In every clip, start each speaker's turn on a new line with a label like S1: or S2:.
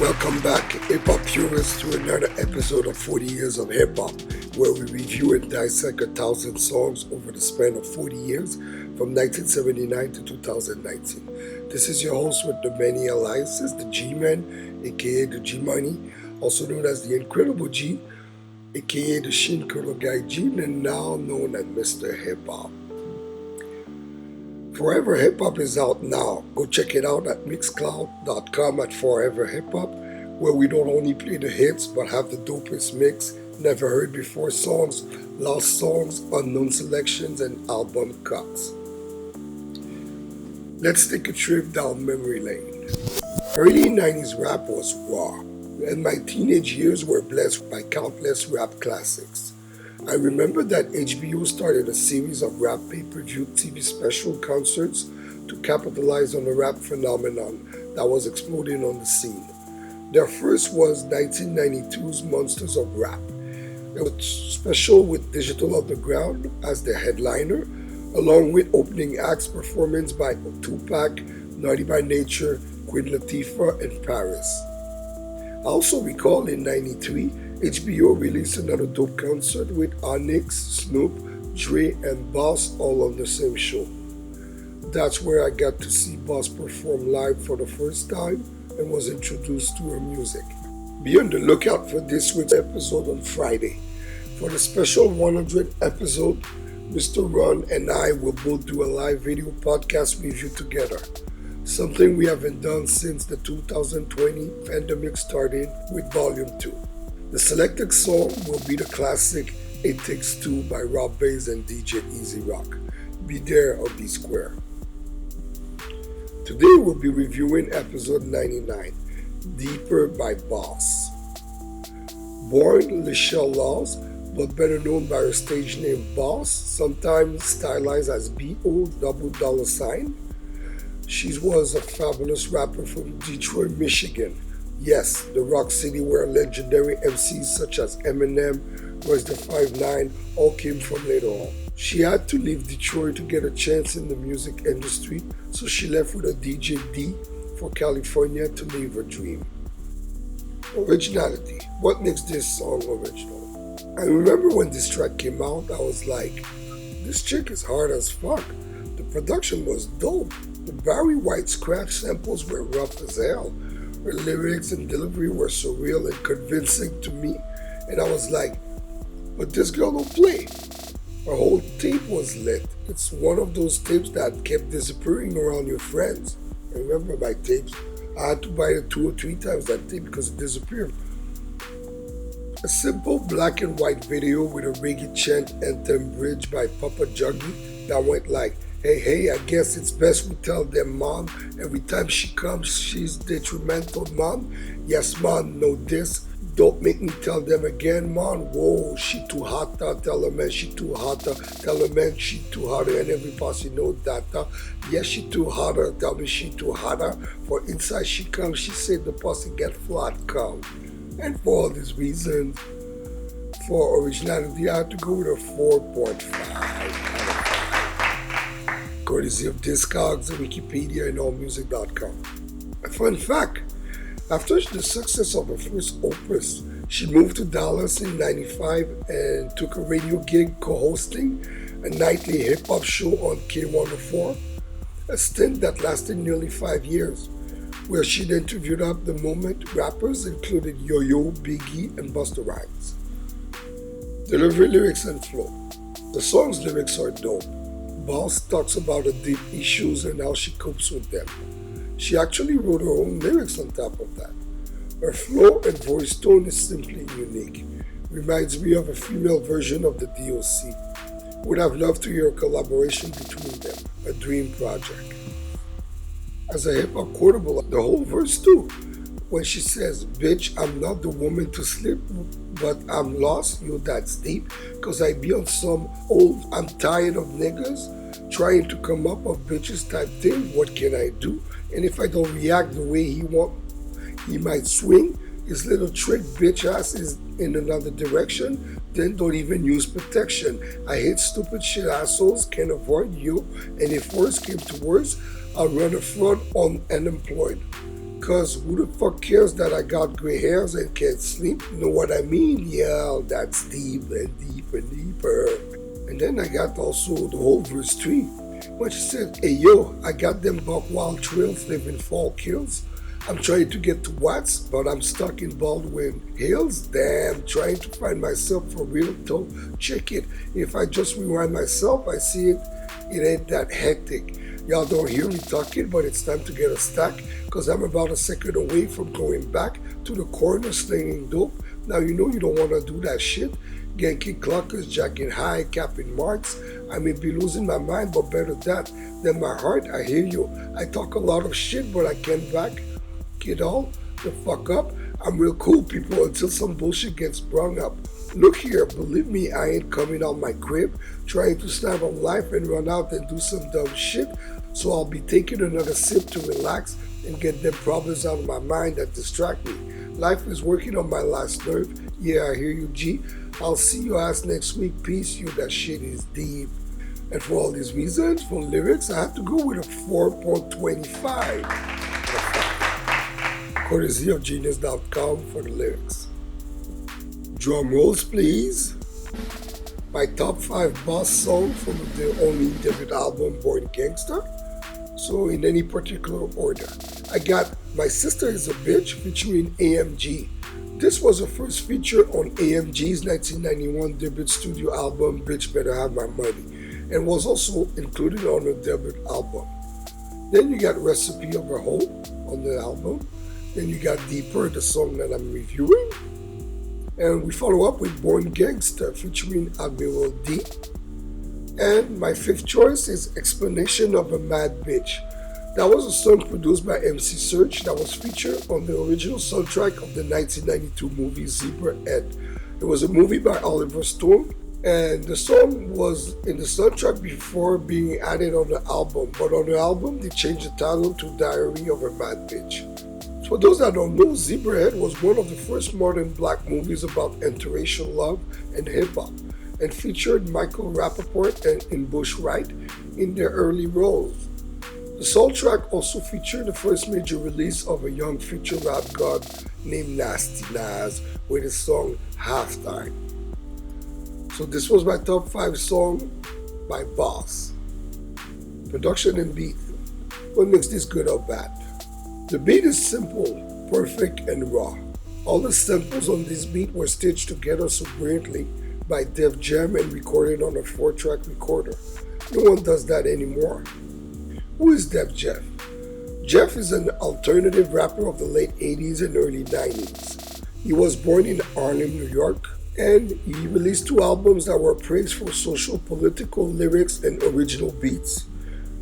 S1: Welcome back, hip-hop purists, to another episode of 40 Years of Hip-Hop, where we review and dissect 1,000 songs over the span of 40 years, from 1979 to 2019. This is your host with the many aliases, the G-Man, aka the G-Money, also known as the Incredible G, aka the Shin Colonel Guy G, and now known as Mr. Hip-Hop. Forever Hip Hop is out now. Go check it out at mixcloud.com at Forever Hip Hop, where we don't only play the hits but have the dopest mix, never heard before songs, lost songs, unknown selections, and album cuts. Let's take a trip down memory lane. Early 90s rap was raw, and my teenage years were blessed by countless rap classics. I remember that HBO started a series of rap pay-per-view TV special concerts to capitalize on the rap phenomenon that was exploding on the scene. Their first was 1992's Monsters of Rap. It was special with Digital Underground as the headliner, along with opening acts performance by Tupac, Naughty by Nature, Queen Latifah, and Paris. I also recall in 93, HBO released another dope concert with Onyx, Snoop, Dre, and Boss all on the same show. That's where I got to see Boss perform live for the first time and was introduced to her music. Be on the lookout for this week's episode on Friday. For the special 100th episode, Mr. Ron and I will both do a live video podcast review together. Something we haven't done since the 2020 pandemic started with Vol.03. The selected song will be the classic It Takes Two by Rob Bass and DJ Easy Rock. Be there or be square. Today we'll be reviewing episode 99, Deeper by Boss. Born Lachelle Laws, but better known by her stage name Boss, sometimes stylized as B.O. $. She was a fabulous rapper from Detroit, Michigan. Yes, the rock city where legendary MCs such as Eminem, Royce the 5'9" all came from later on. She had to leave Detroit to get a chance in the music industry, so she left with a DJ D for California to live her dream. Originality. What makes this song original? I remember when this track came out, I was like, this chick is hard as fuck. The production was dope. The Barry White scratch samples were rough as hell. Her lyrics and delivery were surreal and convincing to me, and I was like, but this girl don't play. Her whole tape was lit. It's one of those tapes that kept disappearing around your friends. I remember my tapes. I had to buy it 2 or 3 times that tape because it disappeared. A simple black and white video with a reggae chant anthem bridge by Papa Juggy that went like, hey, I guess it's best we tell them, mom. Every time she comes, she's detrimental, mom. Yes, mom, know this. Don't make me tell them again, mom. Whoa, she too hotter. Tell her, man, she too hotter. Tell her, man, she too hotter. And every posse know that. Yes, she too hotter. Tell me she too hotter. For inside she comes, she said the posse get flat come. And for all these reasons, for originality, I had to go with a 4.5. Courtesy of Discogs, Wikipedia, and AllMusic.com. A fun fact, after the success of her first opus, she moved to Dallas in 95 and took a radio gig co-hosting a nightly hip-hop show on K104, a stint that lasted nearly 5 years, where she'd interviewed up the moment rappers included Yo-Yo, Biggie, and Busta Rhymes. Delivery, lyrics, and flow. The song's lyrics are dope. Boss talks about her deep issues and how she copes with them. She actually wrote her own lyrics on top of that. Her flow and voice tone is simply unique. Reminds me of a female version of the DOC. Would have loved to hear a collaboration between them, a dream project. As a hip-hop quotable, the whole verse too. When she says, bitch, I'm not the woman to sleep, but I'm lost, yo, that's deep, cause I be on some old, I'm tired of niggas, trying to come up with bitches type thing, what can I do? And if I don't react the way he want, he might swing, his little trick bitch ass is in another direction, then don't even use protection. I hate stupid shit assholes, can't avoid you, and if worse came to worse, I'll run a front on unemployed. Because who the fuck cares that I got gray hairs and can't sleep? Know what I mean? Yeah, that's deep and deep and deeper. And then I got also the whole verse 3. When she said, hey yo, I got them buck wild trails living fall kills. I'm trying to get to Watts, but I'm stuck in Baldwin Hills. Damn, trying to find myself for real though. Check it. If I just rewind myself, I see it ain't that hectic. Y'all don't hear me talking, but it's time to get a stack, cause I'm about a second away from going back to the corner slinging dope. Now you know you don't wanna do that shit. Genki clockers, jacking high, capping marks. I may be losing my mind, but better that than my heart. I hear you. I talk a lot of shit, but I can't back it all the fuck up. I'm real cool, people, until some bullshit gets brung up. Look here, believe me, I ain't coming out my crib trying to snap on life and run out and do some dumb shit. So I'll be taking another sip to relax and get them problems out of my mind that distract me. Life is working on my last nerve. Yeah, I hear you, G. I'll see your ass next week. Peace, you. That shit is deep. And for all these reasons, for lyrics, I have to go with a 4.25. Courtesy of Genius.com for the lyrics. Drum rolls, please. My top 5 boss song from the only debut album, Born Gangsta. So in any particular order, I got My Sister Is a Bitch featuring AMG. This was the first feature on AMG's 1991 debut studio album, Bitch Better Have My Money, and was also included on the debut album. Then you got Recipe of a Hoe on the album. Then you got Deeper, the song that I'm reviewing. And we follow up with Born Gangsta featuring Admiral D. And my 5th choice is Explanation of a Mad Bitch. That was a song produced by MC Serch that was featured on the original soundtrack of the 1992 movie Zebrahead. It was a movie by Oliver Stone, and the song was in the soundtrack before being added on the album. But on the album, they changed the title to Diary of a Mad Bitch. For those that don't know, Zebrahead was one of the first modern black movies about interracial love and hip-hop, and featured Michael Rappaport and Bush Wright in their early roles. The soundtrack also featured the first major release of a young future rap god named Nasty Nas with his song Halftime. So this was my top 5 song by Boss. Production and beat. What makes this good or bad? The beat is simple, perfect, and raw. All the samples on this beat were stitched together so brilliantly by Def Jam and recorded on a 4-track recorder. No one does that anymore. Who is Def Jeff? Jeff is an alternative rapper of the late 80s and early 90s. He was born in Harlem, New York, and he released 2 albums that were praised for social, political lyrics and original beats.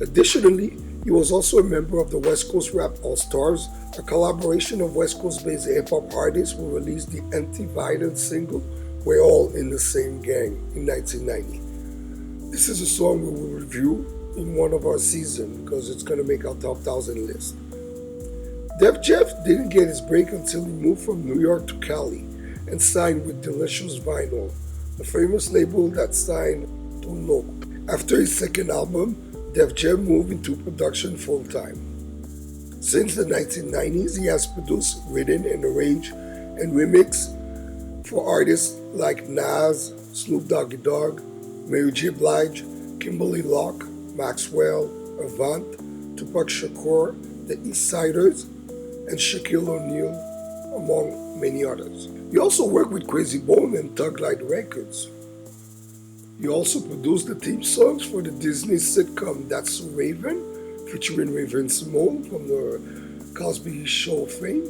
S1: Additionally, he was also a member of the West Coast Rap All-Stars, a collaboration of West Coast-based hip-hop artists who released the anti-violence single We're All in the Same Gang in 1990. This is a song we will review in one of our seasons because it's going to make our top 1000 list. Def Jeff didn't get his break until he moved from New York to Cali and signed with Delicious Vinyl, the famous label that signed Don Loco. After his second album, Def Jam moved into production full-time. Since the 1990s, he has produced, written, and arranged and remixed for artists like Nas, Snoop Doggy Dogg, Mary J. Blige, Kimberly Locke, Maxwell, Avant, Tupac Shakur, the East Siders, and Shaquille O'Neal, among many others. He also worked with Crazy Bone and Thug Life Records. He also produced the theme songs for the Disney sitcom That's So Raven, featuring Raven Simone from the Cosby Show fame,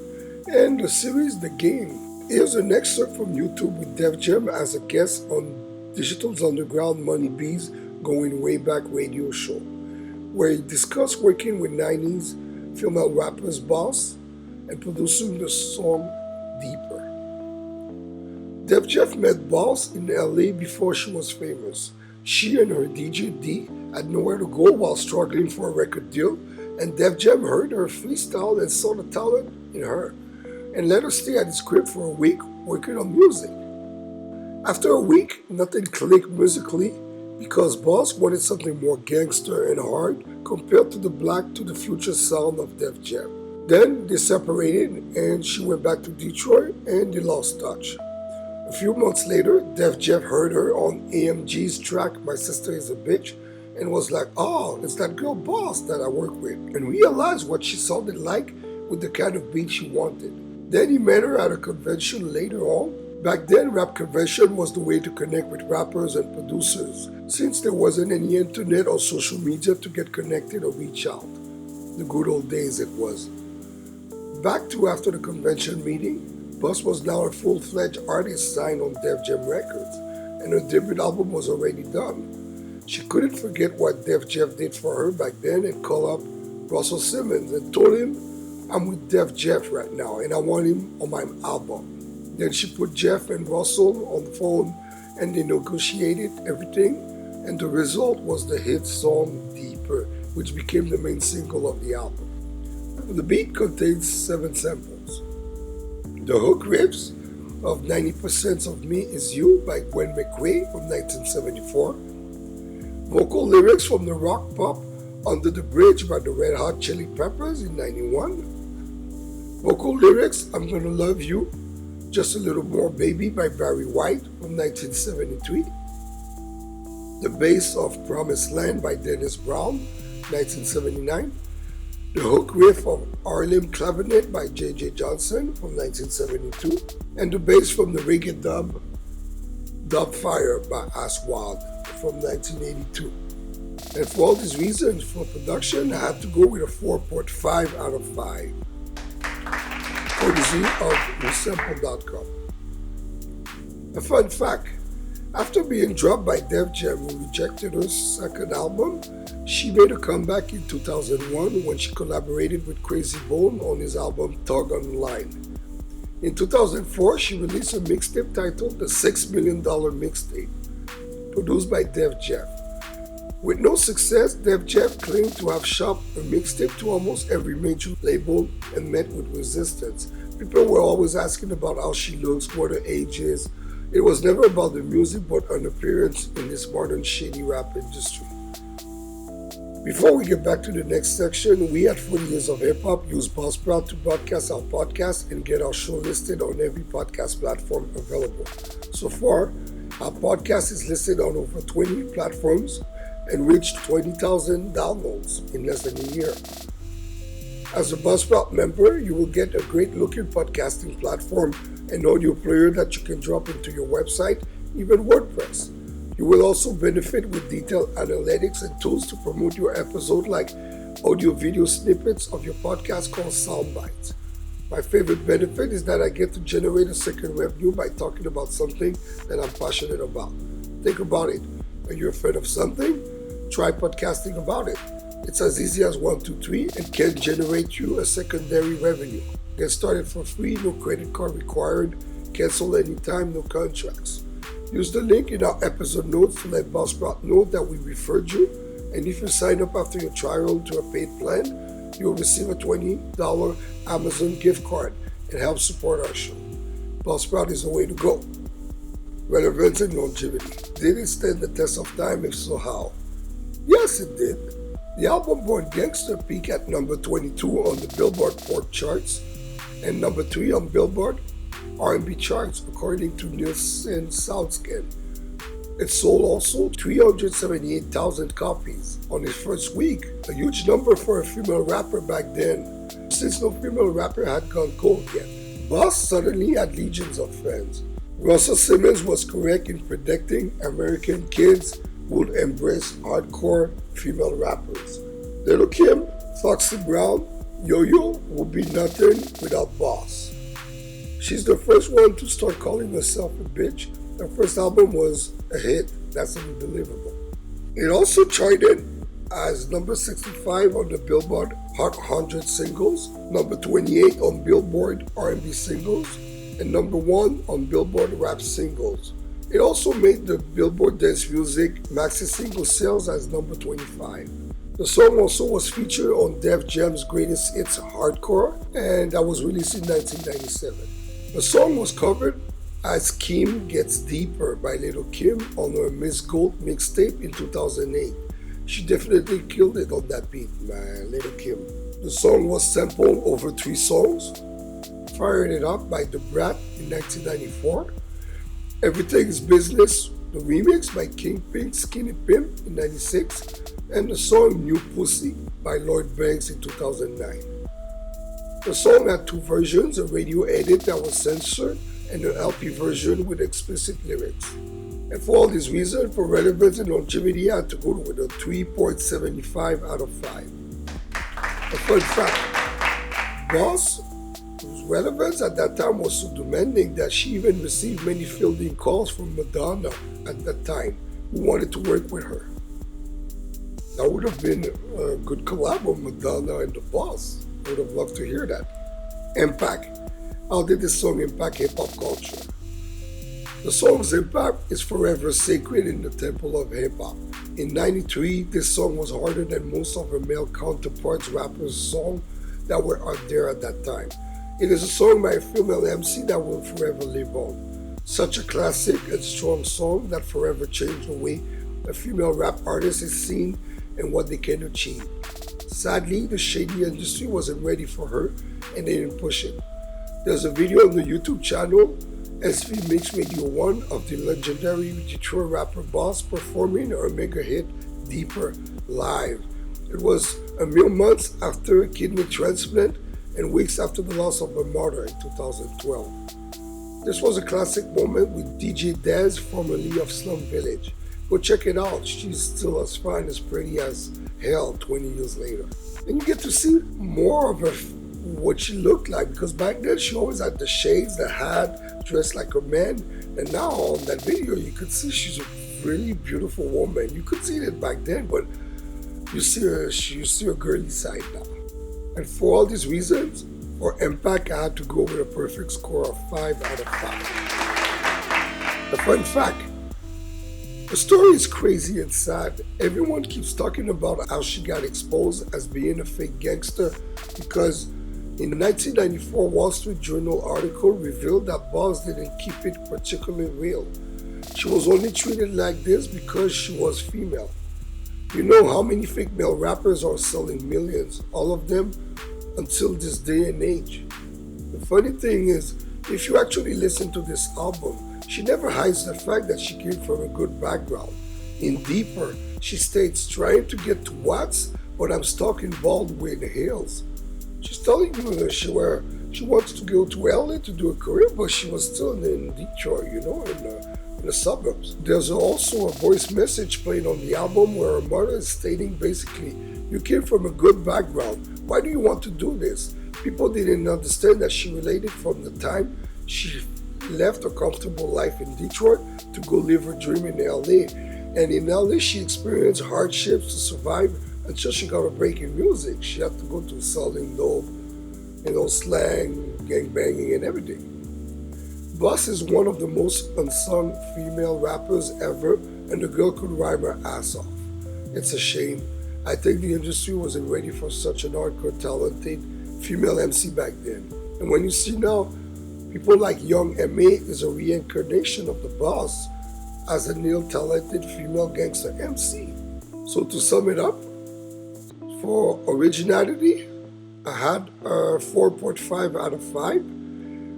S1: and the series The Game. Here's an excerpt from YouTube with Def Jam as a guest on Digital's Underground Money B's Going Way Back radio show, where he discussed working with 90s female rappers Boss and producing the song Deeper. Def Jeff met Boss in LA before she was famous. She and her DJ D had nowhere to go while struggling for a record deal, and Def Jam heard her freestyle and saw the talent in her, and let her stay at his crib for a week working on music. After a week, nothing clicked musically because Boss wanted something more gangster and hard compared to the Black to the Future sound of Def Jam. Then they separated and she went back to Detroit and they lost touch. A few months later, Def Jeff heard her on AMG's track My Sister Is a Bitch and was like, oh, it's that girl Boss that I work with, and realized what she sounded like with the kind of beat she wanted. Then he met her at a convention later on. Back then, rap convention was the way to connect with rappers and producers, since there wasn't any internet or social media to get connected or reach out. The good old days it was. Back to after the convention meeting, Bus was now a full-fledged artist signed on Def Jam Records, and her debut album was already done. She couldn't forget what Def Jeff did for her back then and called up Russell Simmons and told him, I'm with Def Jeff right now and I want him on my album. Then she put Jeff and Russell on the phone and they negotiated everything, and the result was the hit song Deeper, which became the main single of the album. The beat contains 7 samples. The hook riffs of 90% of Me Is You by Gwen McRae from 1974. Vocal lyrics from the rock pop Under the Bridge by the Red Hot Chili Peppers in 91. Vocal lyrics I'm Gonna Love You, Just a Little More Baby by Barry White from 1973. The bass of Promised Land by Dennis Brown, 1979. The hook riff of Harlem Clavinet by J.J. Johnson from 1972, and the bass from the reggae Dub Fire by Aswad from 1982. And for all these reasons, for production, I had to go with a 4.5 out of 5, courtesy of resample.com. A fun fact, after being dropped by Def Jam, who rejected her second album, she made a comeback in 2001 when she collaborated with Crazy Bone on his album Thug on the Line. In 2004, she released a mixtape titled The $6 Million Mixtape, produced by Def Jeff. With no success, Def Jeff claimed to have shopped a mixtape to almost every major label and met with resistance. People were always asking about how she looks, what her age is. It was never about the music but an appearance in this modern shady rap industry. Before we get back to the next section, we at 40 Years of Hip Hop use Buzzsprout to broadcast our podcast and get our show listed on every podcast platform available. So far, our podcast is listed on over 20 platforms and reached 20,000 downloads in less than a year. As a Buzzsprout member, you will get a great-looking podcasting platform and audio player that you can drop into your website, even WordPress. You will also benefit with detailed analytics and tools to promote your episode, like audio-video snippets of your podcast called Soundbites. My favorite benefit is that I get to generate a second revenue by talking about something that I'm passionate about. Think about it. Are you a fan of something? Try podcasting about it. It's as easy as 1, 2, 3 and can generate you a secondary revenue. Get started for free, no credit card required, cancel anytime, no contracts. Use the link in our episode notes to let Buzzsprout know that we referred you, and if you sign up after your trial to a paid plan, you'll receive a $20 Amazon gift card and help support our show. Buzzsprout is the way to go. Relevance and longevity. Did it stand the test of time? If so, how? Yes, it did. The album Born Gangster peaked at number 22 on the Billboard Pop charts and number 3 on Billboard R&B charts, according to Nielsen SoundScan. It sold also 378,000 copies on its first week, a huge number for a female rapper back then, since no female rapper had gone gold yet. Boss suddenly had legions of fans. Russell Simmons was correct in predicting American kids would embrace hardcore female rappers. Little Kim, Foxy Brown, Yo-Yo would be nothing without Boss. She's the first one to start calling herself a bitch. Her first album was a hit. That's unbelievable. It also charted as number 65 on the Billboard Hot 100 singles, number 28 on Billboard R&B singles, and number 1 on Billboard Rap singles. It also made the Billboard Dance Music maxi single sales as number 25. The song also was featured on Def Jam's Greatest Hits Hardcore, and that was released in 1997. The song was covered as Kim Gets Deeper by Little Kim on her Miss Gold mixtape in 2008. She definitely killed it on that beat, man, Little Kim. The song was sampled over 3 songs. Fired It Up by The Brat in 1994. Everything is Business, the remix by Kingpin Skinny Pimp in 96. And the song New Pussy by Lloyd Banks in 2009. The song had 2 versions, a radio edit that was censored and an LP version with explicit lyrics. And for all these reasons, for relevance and longevity, I had to go with a 3.75 out of 5. A fun fact, Boss, whose relevance at that time was so demanding that she even received many fielding calls from Madonna at that time, who wanted to work with her. That would have been a good collab with Madonna and the Boss. I would have loved to hear that. Impact. How did this song impact hip-hop culture? The song's impact is forever sacred in the temple of hip-hop. In 93, this song was harder than most of her male counterparts rappers' songs that were out there at that time. It is a song by a female MC that will forever live on. Such a classic and strong song that forever changed the way a female rap artist is seen and what they can achieve. Sadly, the shady industry wasn't ready for her and they didn't push it. There's a video on the YouTube channel SV Mix Radio 1 of the legendary Detroit rapper Boss performing her mega hit Deeper live. It was a mere months after a kidney transplant and weeks after the loss of her mother in 2012. This was a classic moment with DJ Daz, formerly of Slum Village. Go check it out, she's still as fine as pretty as hell 20 years later. And you get to see more of her, what she looked like, because back then she always had the shades, the hat, dressed like a man, and now on that video you could see she's a really beautiful woman. You could see it back then, but you see her girly side now. And for all these reasons, for impact, I had to go with a perfect score of 5 out of 5. A fun fact, the story is crazy and sad. Everyone keeps talking about how she got exposed as being a fake gangster because in the 1994 Wall Street Journal article revealed that Boss didn't keep it particularly real. She was only treated like this because she was female. You know how many fake male rappers are selling millions, all of them, until this day and age. The funny thing is, if you actually listen to this album, she never hides the fact that she came from a good background. In Deeper, she states, trying to get to Watts, but I'm stuck in Baldwin Hills. She's telling you that she wants to go to LA to do a career, but she was still in Detroit, in the suburbs. There's also a voice message played on the album where her mother is stating basically, you came from a good background, why do you want to do this? People didn't understand that she related from the time she left a comfortable life in Detroit to go live her dream in LA. And in LA she experienced hardships to survive until she got a break in music. She had to go to selling dope, slang, gangbanging and everything. Boss is one of the most unsung female rappers ever, and the girl could rhyme her ass off. It's a shame. I think the industry wasn't ready for such an hardcore talented female MC back then. And when you see now, people like Young M.A. is a reincarnation of the Boss as a talented female gangster MC. So to sum it up, for originality, I had a 4.5 out of 5.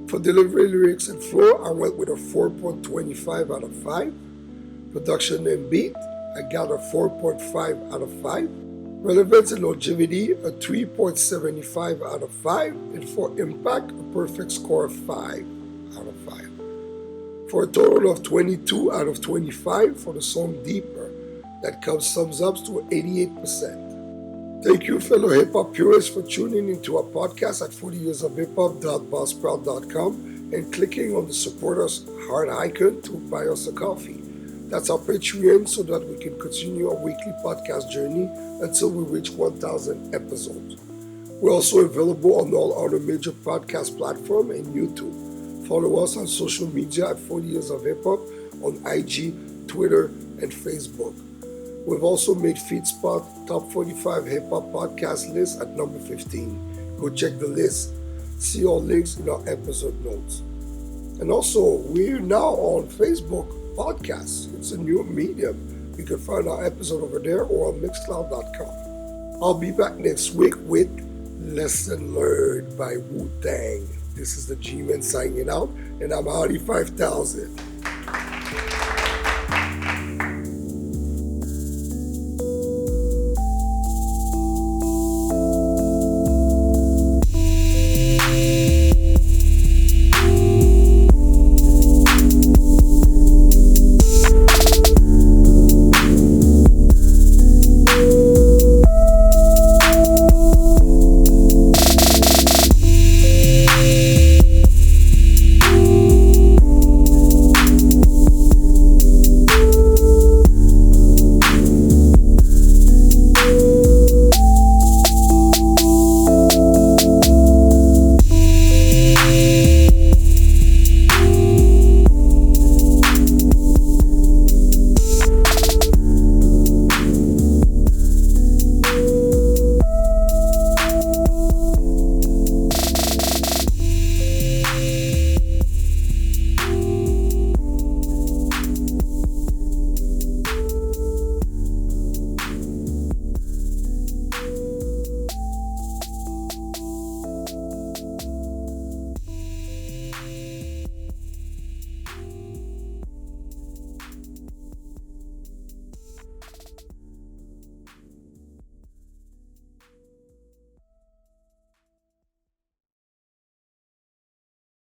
S1: For delivery, lyrics, and flow, I went with a 4.25 out of 5. Production and beat, I got a 4.5 out of 5. Relevance and longevity, a 3.75 out of 5. And for impact, a perfect score of 5 out of 5. For a total of 22 out of 25 for the song Deeper. That sums up to 88%. Thank you, fellow hip-hop purists, for tuning into our podcast at 40yearsofhiphop.bossproud.com and clicking on the support us heart icon to buy us a coffee. That's our Patreon so that we can continue our weekly podcast journey until we reach 1,000 episodes. We're also available on all other major podcast platforms and YouTube. Follow us on social media at 40 Years of Hip Hop on IG, Twitter, and Facebook. We've also made FeedSpot Top 45 Hip Hop Podcast list at number 15. Go check the list. See all links in our episode notes. And also, we're now on Facebook Podcasts. It's a new medium. You can find our episode over there or on Mixcloud.com. I'll be back next week with Lesson Learned by Wu-Tang. This is the G-Man signing out, and I'm Hardy 5000.